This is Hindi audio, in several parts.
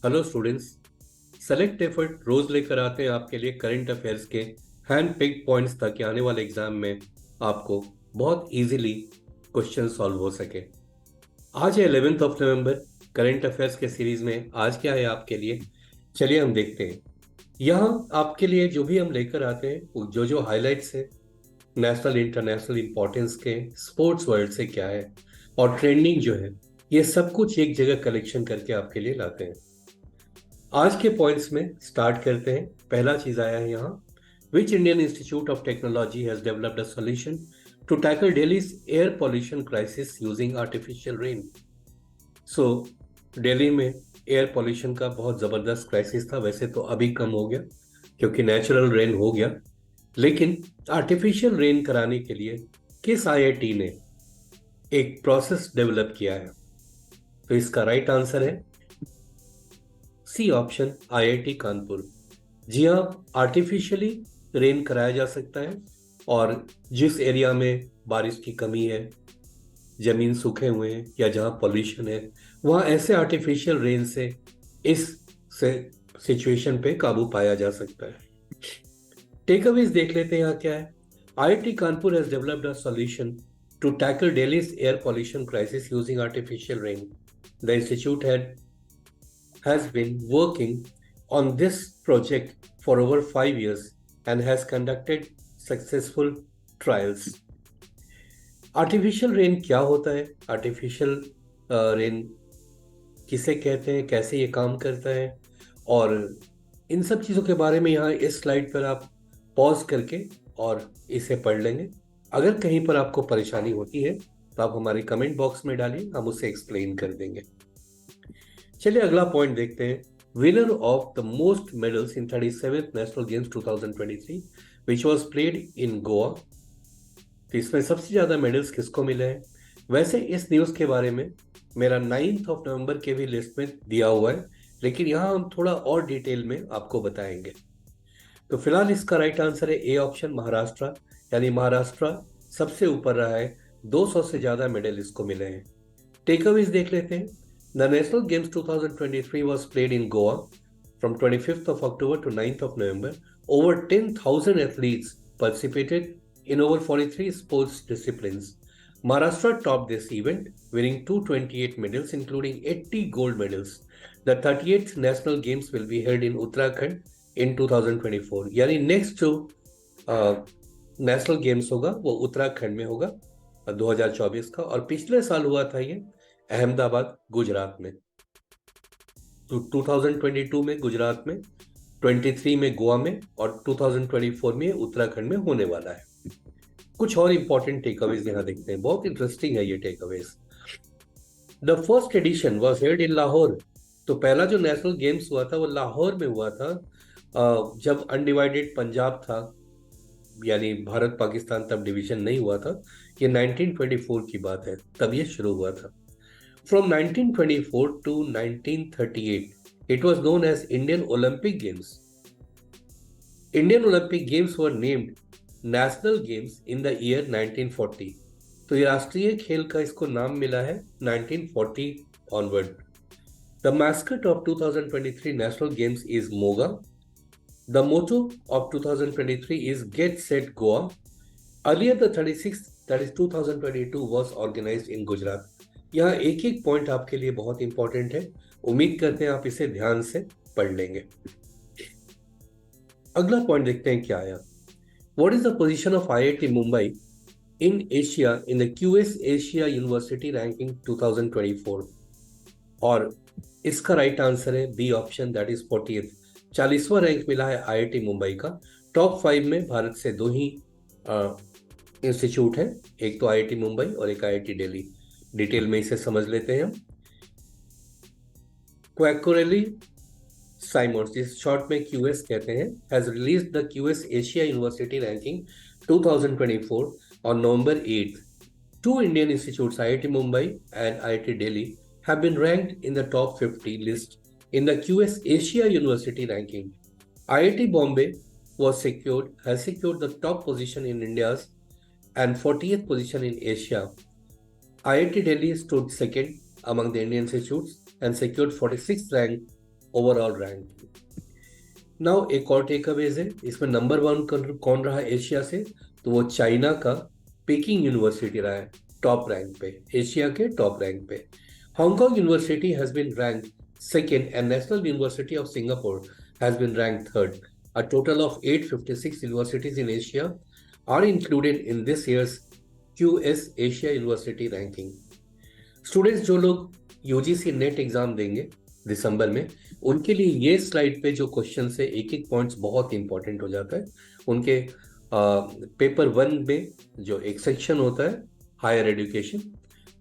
Hello students. सेलेक्ट एफर्ट रोज लेकर आते हैं आपके लिए करंट अफेयर्स के हैंड पिक पॉइंट्स ताकि आने वाले एग्जाम में आपको बहुत इजीली क्वेश्चन सॉल्व हो सके। आज है 11th of November. Current affairs के सीरीज में आज क्या है आपके लिए, चलिए हम देखते हैं। यहाँ आपके लिए जो भी हम लेकर आते हैं वो जो जो हाइलाइट्स है नेशनल इंटरनेशनल इंपॉर्टेंस के, स्पोर्ट्स वर्ल्ड से क्या है और ट्रेंडिंग जो है, ये सब कुछ एक जगह कलेक्शन करके आपके लिए लाते हैं। आज के पॉइंट्स में स्टार्ट करते हैं। पहला चीज आया है यहाँ, which Indian institute of technology has developed a solution to tackle Delhi's air pollution crisis using artificial rain. So Delhi में एयर पॉल्यूशन का बहुत जबरदस्त क्राइसिस था। वैसे तो अभी कम हो गया क्योंकि नेचुरल रेन हो गया, लेकिन आर्टिफिशियल रेन कराने के लिए किस आईआईटी ने एक प्रोसेस डेवलप किया है? तो इसका राइट आंसर है सी ऑप्शन, आईआईटी कानपुर। जी हाँ, आर्टिफिशियली रेन कराया जा सकता है और जिस एरिया में बारिश की कमी है, जमीन सूखे हुए हैं या जहाँ पॉल्यूशन है, वहाँ ऐसे आर्टिफिशियल रेन से इस से सिचुएशन पे काबू पाया जा सकता है। टेकअवेज देख लेते हैं यहाँ क्या है। IIT Kanpur has developed a solution to tackle Delhi's air pollution crisis using artificial rain. The institute has been working on this project for over 5 years and has conducted successful trials. Artificial rain क्या होता है, आर्टिफिशियल रेन किसे कहते हैं, कैसे ये काम करता है, और इन सब चीज़ों के बारे में यहाँ इस स्लाइड पर आप पॉज करके और इसे पढ़ लेंगे। अगर कहीं पर आपको परेशानी होती है तो आप हमारे कमेंट बॉक्स में डालिए, हम उसे एक्सप्लेन कर देंगे। चलिए अगला पॉइंट देखते हैं। Winner of the most medals in 37th national games 2023 which was played in Goa. तो इसमें सबसे ज्यादा मेडल्स किसको मिले हैं? वैसे इस न्यूज के बारे में मेरा 9th ऑफ नवंबर के भी लिस्ट में दिया हुआ है, लेकिन यहाँ हम थोड़ा और डिटेल में आपको बताएंगे। तो फिलहाल इसका राइट आंसर है ए ऑप्शन, महाराष्ट्र। यानी महाराष्ट्र सबसे ऊपर रहा है, 200 से ज्यादा मेडल इसको मिले हैं। टेकअवेज देख लेते हैं। The National Games 2023 was played in Goa from 25th of October to 9th of November. Over 10,000 athletes participated in over 43 sports disciplines. Maharashtra topped this event, winning 228 medals, including 80 gold medals. The 38th National Games will be held in Uttarakhand in 2024. यानी नेक्स्ट जो नेशनल गेम्स होगा वो उत्तराखंड में होगा 2024 का, और पिछले साल हुआ था ये अहमदाबाद गुजरात में। तो 2022 में गुजरात में, 23 में गोवा में और 2024 में उत्तराखंड में होने वाला है। कुछ और इंपॉर्टेंट टेकअवेज यहाँ देखते हैं, बहुत इंटरेस्टिंग है ये takeaways. The first edition was held in Lahore. तो पहला जो नेशनल गेम्स हुआ था वो लाहौर में हुआ था, जब अनडिवाइडेड पंजाब था, यानी भारत पाकिस्तान तब डिवीजन नहीं हुआ था। ये 1924 की बात है, तब ये शुरू हुआ था। From 1924 to 1938, it was known as Indian Olympic Games. Indian Olympic Games were named National Games in the year 1940. तो ये राष्ट्रीय खेल का इसको नाम मिला है 1940 onward. The mascot of 2023 National Games is Moga. The motto of 2023 is Get Set Goa. Earlier the 36th, that is 2022, was organized in Gujarat. यहाँ एक एक पॉइंट आपके लिए बहुत इंपॉर्टेंट है, उम्मीद करते हैं आप इसे ध्यान से पढ़ लेंगे। अगला पॉइंट देखते हैं क्या आया। What is the position of IIT Mumbai in Asia in the QS Asia university ranking 2024? और इसका राइट आंसर है B option, that is 40th। 40वां रैंक मिला है आईआईटी मुंबई का। टॉप 5 में भारत से दो ही इंस्टीट्यूट है, एक तो आईआईटी मुंबई और एक आईआईटी दिल्ली। डिटेल में इसे समझ लेते हैं हम। क्वैकोरेली साइमंड्स, जिस शॉर्ट में क्यूएस कहते हैं, has released the QS Asia university ranking 2024 on November 8th. Two Indian institutes, IIT Mumbai and IIT Delhi, have been ranked in the top 50 list in the QS Asia University ranking. IIT Bombay has secured the top position in India's and 40th position in Asia. IIT Delhi stood second among the Indian institutes and secured 46th rank overall rank. Now एक और टेक अवेज है इसमें। नंबर वन कौन रहा एशिया से? तो वो चाइना का पेकिंग यूनिवर्सिटी रहा है टॉप रैंक पे, एशिया के टॉप रैंक पे। Hong Kong university has been rank second and national university of Singapore has been rank third. A total of 856 universities in Asia are included in this year's QS Asia University Ranking. Students जो लोग यूजीसी नेट एग्जाम देंगे दिसंबर में, उनके लिए ये स्लाइड पे जो क्वेश्चन है एक एक पॉइंट्स बहुत इंपॉर्टेंट हो जाता है। उनके पेपर वन में जो एक सेक्शन होता है हायर एजुकेशन,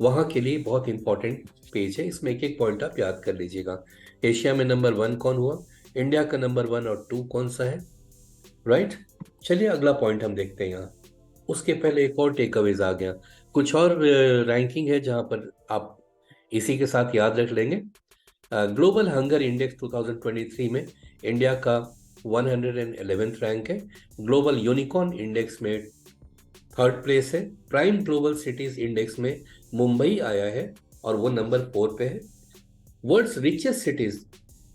वहाँ के लिए बहुत इंपॉर्टेंट पेज है। इसमें एक एक पॉइंट आप याद कर लीजिएगा। एशिया में नंबर वन कौन हुआ, इंडिया का नंबर वन और टू कौन सा है, राइट। चलिए अगला पॉइंट हम देखते हैं यहाँ। उसके पहले एक और टेक अवेज आ गया, कुछ और रैंकिंग है जहाँ पर आप इसी के साथ याद रख लेंगे। ग्लोबल हंगर इंडेक्स 2023 में इंडिया का 111th रैंक है। ग्लोबल यूनिकॉर्न इंडेक्स में थर्ड प्लेस है। प्राइम ग्लोबल सिटीज इंडेक्स में मुंबई आया है और वो नंबर 4 पे है। वर्ल्ड्स रिचेस्ट सिटीज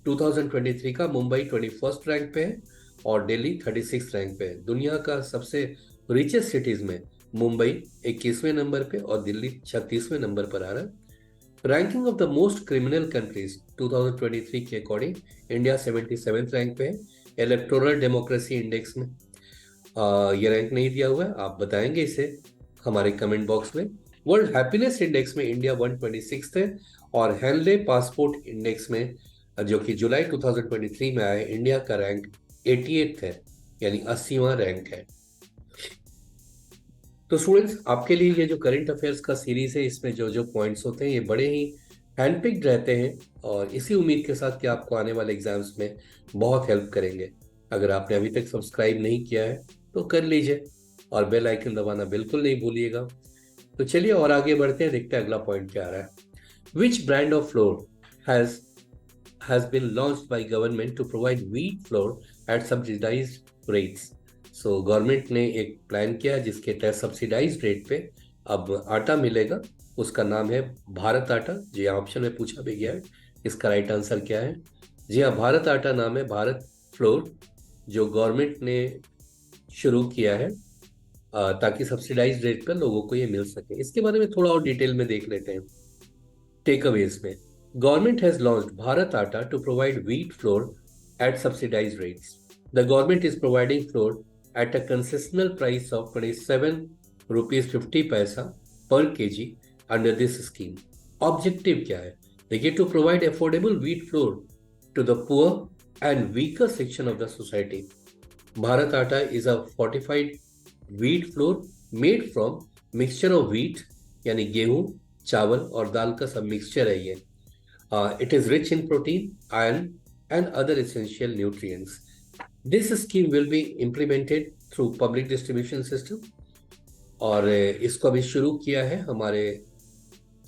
2023 का मुंबई 21st रैंक पे है और दिल्ली 36 रैंक पे है। दुनिया का सबसे रिचेस्ट सिटीज में मुंबई 21वें नंबर पे और दिल्ली 36वें नंबर पर आ रहा है। Ranking of the most criminal countries 2023 के अकॉर्डिंग इंडिया 77th रैंक पे है। इलेक्टोरल डेमोक्रेसी इंडेक्स में ये रैंक नहीं दिया हुआ है, आप बताएंगे इसे हमारे कमेंट बॉक्स में। वर्ल्ड हैप्पीनेस इंडेक्स में इंडिया 126 है और हेनले पासपोर्ट इंडेक्स में जो कि जुलाई 2023 में आया है, इंडिया का रैंक 88 है, यानी 80वां रैंक है। तो स्टूडेंट्स आपके लिए ये जो करंट अफेयर्स का सीरीज है, इसमें जो जो पॉइंट्स होते हैं ये बड़े ही हैंडपिक्ड रहते हैं और इसी उम्मीद के साथ कि आपको आने वाले एग्जाम्स में बहुत हेल्प करेंगे। अगर आपने अभी तक सब्सक्राइब नहीं किया है तो कर लीजिए और बेल आइकन दबाना बिल्कुल नहीं भूलिएगा। तो चलिए और आगे बढ़ते हैं, देखते हैं अगला पॉइंट क्या आ रहा है। Which brand of floor has been launched by government to provide wheat flour at subsidized rates. So government ने एक प्लान किया जिसके तहत सब्सिडाइज्ड रेट पे अब आटा मिलेगा। उसका नाम है भारत आटा। जी हाँ, ऑप्शन में पूछा भी गया है, इसका राइट आंसर क्या है? जी हाँ, भारत आटा नाम है, भारत फ्लोर, जो गवर्नमेंट ने शुरू किया है ताकि सब्सिडाइज्ड रेट पर लोगों को ये मिल सके। इसके बारे में थोड़ा और डिटेल में देख लेते हैं। टेकअवेज में government has launched Bharat Atta to provide wheat flour at subsidized rates. The government is providing flour at a concessional price of 27 rupees 50 paisa per kg under this scheme. Objective क्या है? देखिए, to provide affordable wheat flour to the poor and weaker section of the society. Bharat Atta is a fortified wheat flour made from mixture of wheat, यानी गेहूं, चावल और दाल का सब मिक्सचर है ये। It is rich in protein, iron, and other essential nutrients. This scheme will be implemented through public distribution system. और इसको अभी शुरू किया है हमारे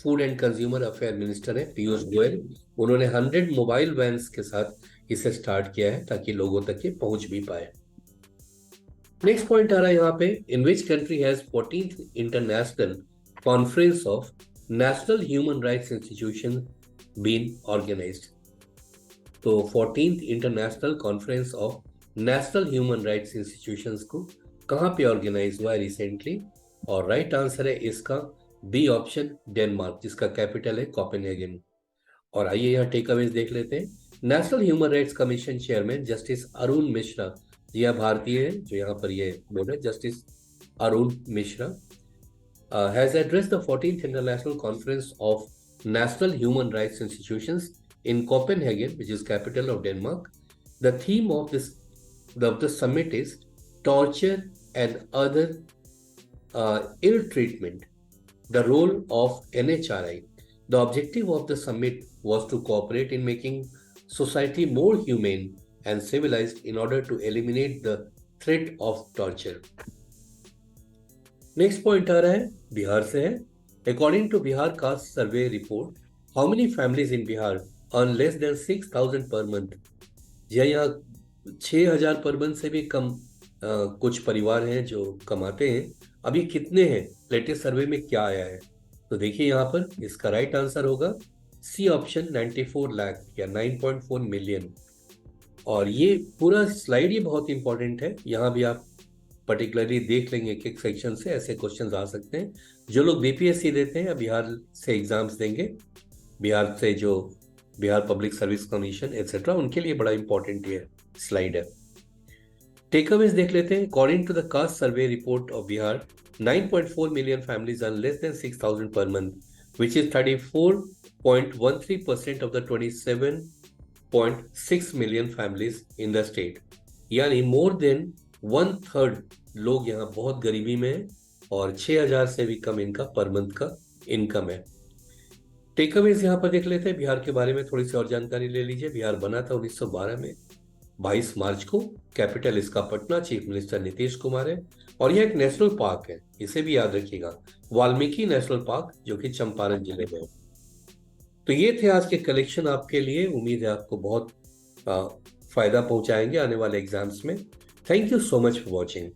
food and consumer affair minister है पीयूष गोयल। उन्होंने 100 मोबाइल वैन्स के साथ इसे स्टार्ट किया है ताकि लोगों तक ये पहुंच भी पाए। नेक्स्ट पॉइंट आ रहा है यहाँ पे, in which country has 14th international conference of national human rights institution been organized. तो 14th international conference of national human rights institutions को कहाँ पे ऑर्गेनाइज हुआ है रिसेंटली? और राइट आंसर है इसका बी ऑप्शन, डेनमार्क, जिसका कैपिटल है कोपेनहेगन। और आइए यहाँ टेक अवेज देख लेते हैं। National human rights commission chairman justice Arun Mishra, यह भारतीय है जो यहाँ पर ये बोल रहे, justice Arun Mishra has addressed the 14th international conference of National Human Rights Institutions in Copenhagen, which is capital of Denmark. The theme of the summit is torture and other ill treatment, the role of NHRI. The objective of the summit was to cooperate in making society more humane and civilized in order to eliminate the threat of torture. Next point आ रहा है, बिहार से है। According to Bihar Caste Survey report, how many families in Bihar earn less than 6,000 per month? यहाँ 6,000 पर मंथ से भी कम कुछ परिवार हैं जो कमाते हैं। अभी कितने हैं, लेटेस्ट सर्वे में क्या आया है? तो देखिए यहाँ पर इसका राइट आंसर होगा सी ऑप्शन 94 लाख या 9.4 मिलियन। और ये पूरा स्लाइड ही बहुत इंपॉर्टेंट है, यहाँ भी आप पर्टिकुलरली देख लेंगे एक एक सेक्शन से ऐसे क्वेश्चंस आ सकते हैं। जो लोग बीपीएससी देते हैं या बिहार से एग्जाम्स देंगे, बिहार से जो Bihar public service commission etcetera, उनके लिए बड़ा इंपॉर्टेंट ये स्लाइड है। टेकअवेज देख लेते हैं। According to the caste survey report of Bihar, 9.4 million families earn less than 6,000 per month, which is 34.13% of the 27.6 million families in the state। यानी मोर देन 1/3 लोग यहाँ बहुत गरीबी में हैं और 6,000 से भी कम इनका पर मंथ का इनकम है। टेकअवेज यहाँ पर देख लेते हैं। बिहार के बारे में थोड़ी सी और जानकारी ले लीजिए। बिहार बना था 1912 में, 22 मार्च को। कैपिटल इसका पटना, चीफ मिनिस्टर नीतीश कुमार है। और यह एक नेशनल पार्क है, इसे भी याद रखिएगा, वाल्मीकि नेशनल पार्क, जो कि चंपारण जिले में है। तो ये थे आज के कलेक्शन आपके लिए। उम्मीद है आपको बहुत फायदा पहुंचाएंगे आने वाले एग्जाम्स में। Thank you so much for watching.